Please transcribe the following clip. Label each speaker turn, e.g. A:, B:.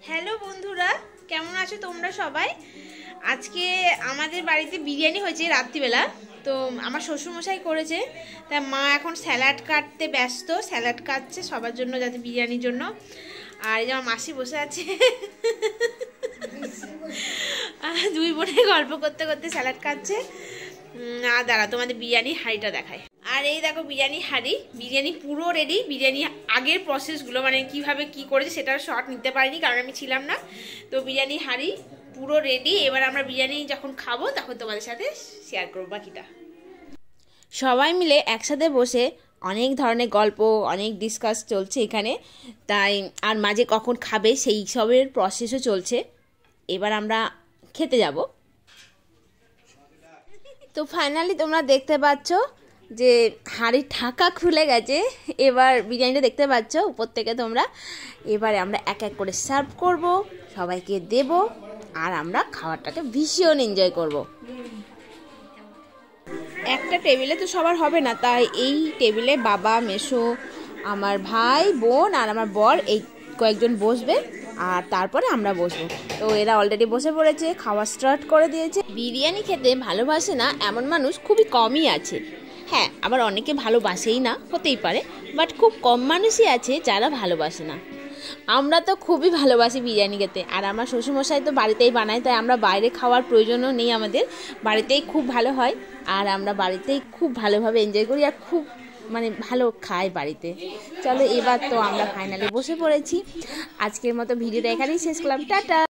A: Hello বন্ধুরা, কেমন আছো তোমরা সবাই? আজকে আমাদের বাড়িতে বিরিয়ানি হয়েছে রাত্রিবেলা। তো আমার শ্বশুরমশাই করেছে, তা মা এখন স্যালাড কাটতে ব্যস্ত, স্যালাড কাটছে সবার জন্য, যাতে বিরিয়ানির জন্য। আর এই যে আমার মাসি বসে আছে, দুই বোনে গল্প করতে করতে স্যালাড কাটছে। আর দাঁড়া, তোমাদের বিরিয়ানি হাঁড়িটা দেখায়। আর এই দেখো বিরিয়ানি হাঁড়ি, বিরিয়ানি পুরো রেডি। বিরিয়ানি আগের প্রসেসগুলো মানে কিভাবে কি করেছে সেটার শর্ট নিতে পারিনি, কারণ আমি ছিলাম না। তো বিরিয়ানি হাঁড়ি পুরো রেডি। এবার আমরা বিরিয়ানি যখন খাবো তখন তোমাদের সাথে শেয়ার করবো বাকিটা। সবাই মিলে একসাথে বসে অনেক ধরনের গল্প, অনেক ডিসকাস চলছে এখানে। তাই আর মাঝে কখন খাবে সেই সবের প্রসেসও চলছে। এবার আমরা খেতে যাব। তো ফাইনালি তোমরা দেখতে পাচ্ছ যে হাঁড়ির ঢাকা খুলে গেছে। এবার বিরিয়ানিটা দেখতে পাচ্ছ উপর থেকে তোমরা। এবারে আমরা এক এক করে সার্ভ করব, সবাইকে দেব, আর আমরা খাবারটাকে ভীষণ এনজয় করব। একটা টেবিলে তো সবার হবে না, তাই এই টেবিলে বাবা, মেসো, আমার ভাই, বোন আর আমার বর এই কয়েকজন বসবে, আর তারপরে আমরা বসবো। তো এরা অলরেডি বসে পড়েছে, খাওয়া স্টার্ট করে দিয়েছে। বিরিয়ানি খেতে ভালোবাসে না এমন মানুষ খুবই কমই আছে। হ্যাঁ, আবার অনেকে ভালোবাসেই না, হতেই পারে, বাট খুব কম মানুষই আছে যারা ভালোবাসে না। আমরা তো খুবই ভালোবাসি বিরিয়ানি খেতে। আর আমার শ্বশুরমশাই তো বাড়িতেই বানায়, তাই আমরা বাইরে খাওয়ার প্রয়োজনও নেই আমাদের। বাড়িতেই খুব ভালো হয়, আর আমরা বাড়িতেই খুব ভালোভাবে এনজয় করি, আর খুব মানে ভালো খাই বাড়িতে। চলো এবার তো আমরা ফাইনালি বসে পড়েছি। আজকের মতো ভিডিওটা এখানেই শেষ করলাম। টাটা।